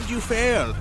did you fail?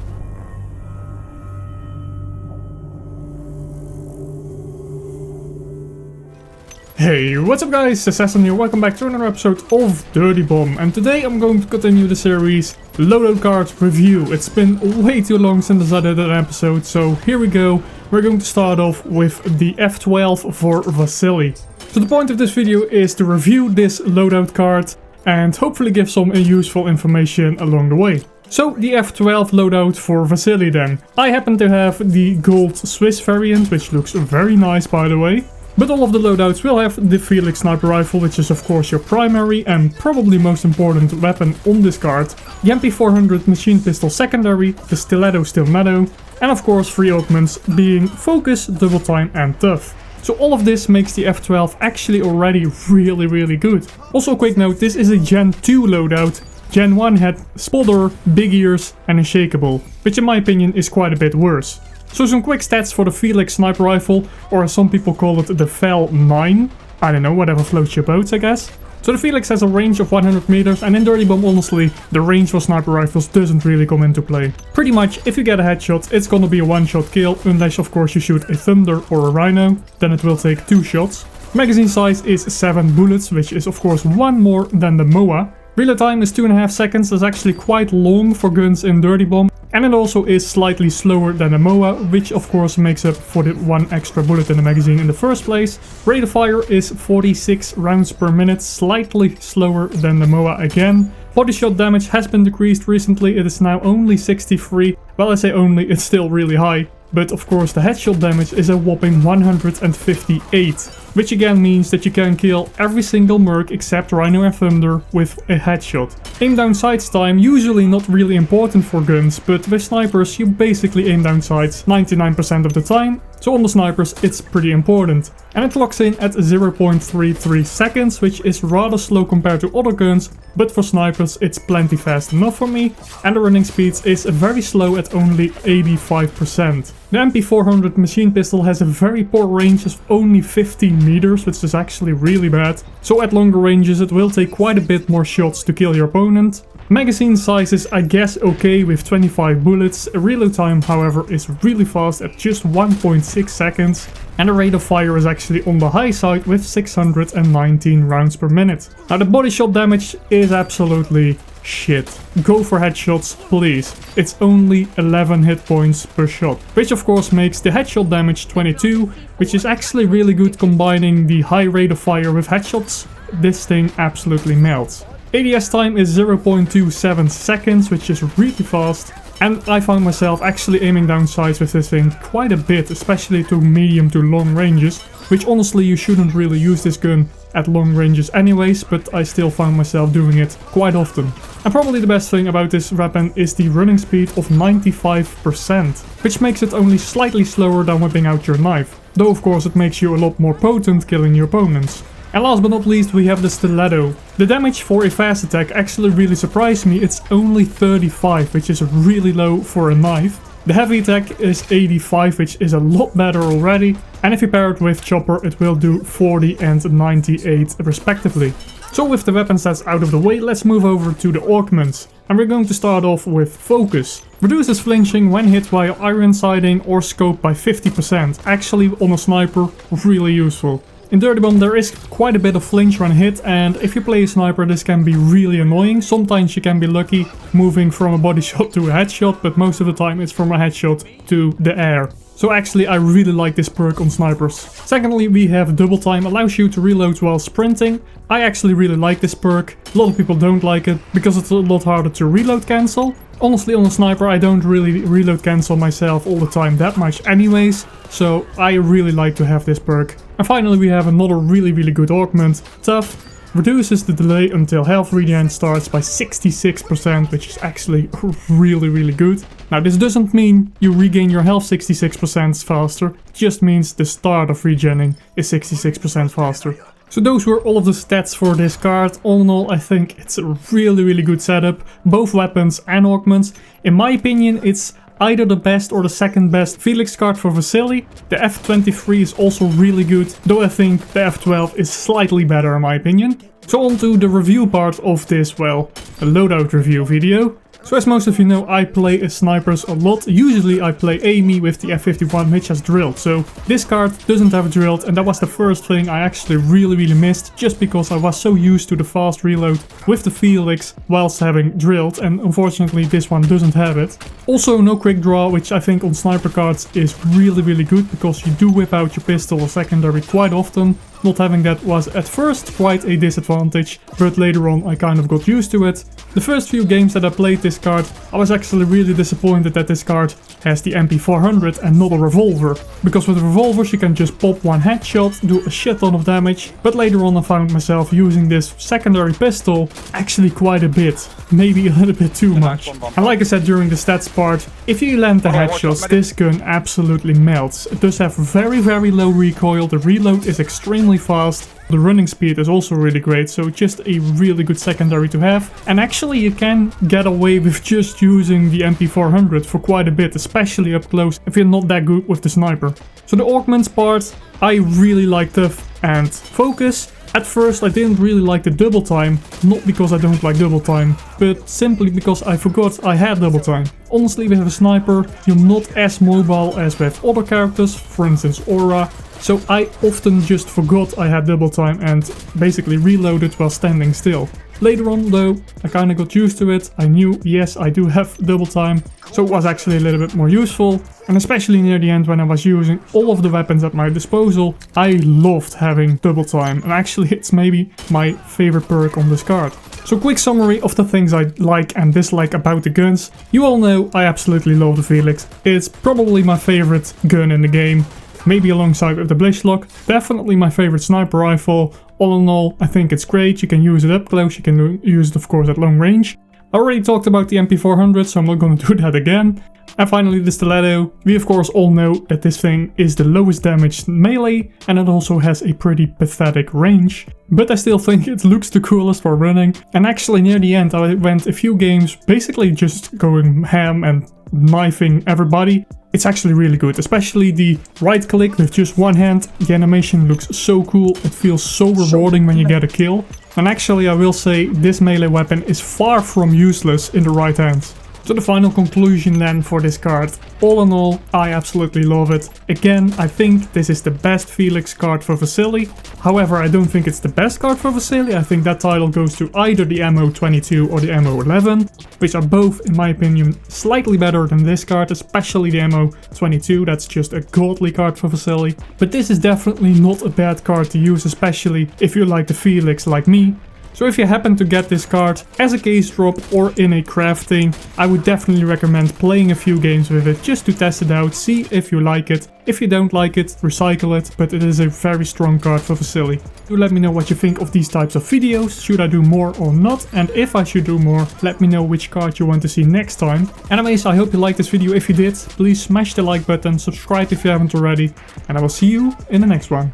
Hey, what's up guys, Assassin here, welcome back to another episode of Dirty Bomb, and today I'm going to continue the series Loadoutcard review. It's been way too long since I did an episode, so here we go. We're going to start off with the F12 for Vassili. So the point of this video is to review this loadout card and hopefully give some useful information along the way. So the F12 loadout for Vassili then. I happen to have the gold Swiss variant, which looks very nice by the way. But all of the loadouts will have the Felix sniper rifle, which is of course your primary and probably most important weapon on this card. The MP400 machine pistol secondary, the stiletto stiletto, and of course 3 augments being focus, double time and tough. So all of this makes the F12 actually already really good. Also a quick note, this is a Gen 2 loadout. Gen 1 had spotter, big ears and unshakable, which in my opinion is quite a bit worse. So some quick stats for the Felix sniper rifle, or as some people call it, the Fel9. I don't know, whatever floats your boats I guess. So the Felix has a range of 100 meters, and in Dirty Bomb honestly, the range for sniper rifles doesn't really come into play. Pretty much, if you get a headshot, it's gonna be a one-shot kill, unless of course you shoot a Thunder or a Rhino, then it will take 2 shots. Magazine size is 7 bullets, which is of course 1 more than the MOA. Reload time is 2.5 seconds, that's actually quite long for guns in Dirty Bomb. And it also is slightly slower than the MOA, which of course makes up for the 1 extra bullet in the magazine in the first place. Rate of fire is 46 rounds per minute, slightly slower than the MOA again. Body shot damage has been decreased recently, it is now only 63. Well, I say only, it's still really high. But of course the headshot damage is a whopping 158, which again means that you can kill every single merc except Rhino and Thunder with a headshot. Aim down sights time, usually not really important for guns, but with snipers you basically aim down sights 99% of the time, so on the snipers it's pretty important. And it clocks in at 0.33 seconds, which is rather slow compared to other guns, but for snipers it's plenty fast enough for me, and the running speed is very slow at only 85%. The MP400 machine pistol has a very poor range of only 15 meters, which is actually really bad, so at longer ranges it will take quite a bit more shots to kill your opponent. Magazine size is I guess okay with 25 bullets, reload time however is really fast at just 1.6 seconds, and the rate of fire is actually on the high side with 619 rounds per minute. Now the body shot damage is absolutely shit. Go for headshots please. It's only 11 hit points per shot, which of course makes the headshot damage 22, which is actually really good combining the high rate of fire with headshots. This thing absolutely melts. ADS time is 0.27 seconds, which is really fast, and I found myself actually aiming down sights with this thing quite a bit, especially to medium to long ranges, which honestly you shouldn't really use this gun at long ranges anyways, but I still found myself doing it quite often. And probably the best thing about this weapon is the running speed of 95%, which makes it only slightly slower than whipping out your knife, though of course it makes you a lot more potent killing your opponents. And last but not least we have the stiletto. The damage for a fast attack actually really surprised me, it's only 35, which is really low for a knife. The heavy attack is 85, which is a lot better already, and if you pair it with chopper it will do 40 and 98 respectively. So with the weapon stats out of the way, let's move over to the augments. And we're going to start off with focus. Reduces flinching when hit via iron sighting or scope by 50%, actually on a sniper really useful. In Dirty Bomb there is quite a bit of flinch when hit, and if you play a sniper this can be really annoying. Sometimes you can be lucky moving from a body shot to a headshot, but most of the time it's from a headshot to the air. So actually I really like this perk on snipers. Secondly we have double time, allows you to reload while sprinting. I actually really like this perk. A lot of people don't like it because it's a lot harder to reload cancel. Honestly on a sniper I don't really reload cancel myself all the time that much anyways, so I really like to have this perk. And finally we have another really good augment, Tough. Reduces the delay until health regen starts by 66%, which is actually really good. Now this doesn't mean you regain your health 66% faster, it just means the start of regenning is 66% faster. So those were all of the stats for this card. All in all I think it's a really good setup, both weapons and augments. In my opinion it's either the best or the second best Felix card for Vassili. The F23 is also really good, though I think the F12 is slightly better in my opinion. So on to the review part of this, well, a loadout review video. So as most of you know, I play as snipers a lot. Usually I play Amy with the F12 which has drilled. So this card doesn't have drilled, and that was the first thing I actually really missed, just because I was so used to the fast reload with the Felix whilst having drilled, and unfortunately this one doesn't have it. Also no quick draw, which I think on sniper cards is really good, because you do whip out your pistol or secondary quite often. Not having that was at first quite a disadvantage, but later on I kind of got used to it. The first few games that I played this card, I was actually really disappointed that this card has the MP400 and not a revolver. Because with revolvers you can just pop one headshot, do a shit ton of damage, but later on I found myself using this secondary pistol actually quite a bit. Maybe a little bit too much. And like I said during the stats part, if you land the headshots, this gun absolutely melts. It does have very low recoil, the reload is extremely fast. The running speed is also really great, so just a really good secondary to have. And actually you can get away with just using the MP400 for quite a bit, especially up close if you're not that good with the sniper. So the augments part, I really like tough and focus. At first I didn't really like the double time, not because I don't like double time, but simply because I forgot I had double time. Honestly, with a sniper you're not as mobile as with other characters, for instance Aura. So I often just forgot I had double time and basically reloaded while standing still. Later on though, I kinda got used to it. I knew, yes, I do have double time, so it was actually a little bit more useful. And especially near the end when I was using all of the weapons at my disposal, I loved having double time. And actually it's maybe my favorite perk on this card. So quick summary of the things I like and dislike about the guns. You all know I absolutely love the Felix. It's probably my favorite gun in the game. Maybe alongside with the Blishlock. Definitely my favorite sniper rifle. All in all, I think it's great. You can use it up close, you can use it of course at long range. I already talked about the MP400, so I'm not gonna do that again. And finally the stiletto. We of course all know that this thing is the lowest damaged melee, and it also has a pretty pathetic range. But I still think it looks the coolest for running. And actually near the end I went a few games basically just going ham and knifing everybody. It's actually really good, especially the right click with just one hand. The animation looks so cool, it feels so rewarding when you get a kill. And actually I will say this melee weapon is far from useless in the right hand. So the final conclusion then for this card. All in all, I absolutely love it. Again, I think this is the best Felix card for Vassili. However, I don't think it's the best card for Vassili. I think that title goes to either the MO22 or the MO11, which are both, in my opinion, slightly better than this card, especially the MO22. That's just a godly card for Vassili. But this is definitely not a bad card to use, especially if you like the Felix like me. So if you happen to get this card as a case drop or in a crafting, I would definitely recommend playing a few games with it just to test it out, see if you like it. If you don't like it, recycle it, but it is a very strong card for Vassili. Do let me know what you think of these types of videos, should I do more or not, and if I should do more, let me know which card you want to see next time. Anyways, I hope you liked this video. If you did, please smash the like button, subscribe if you haven't already, and I will see you in the next one.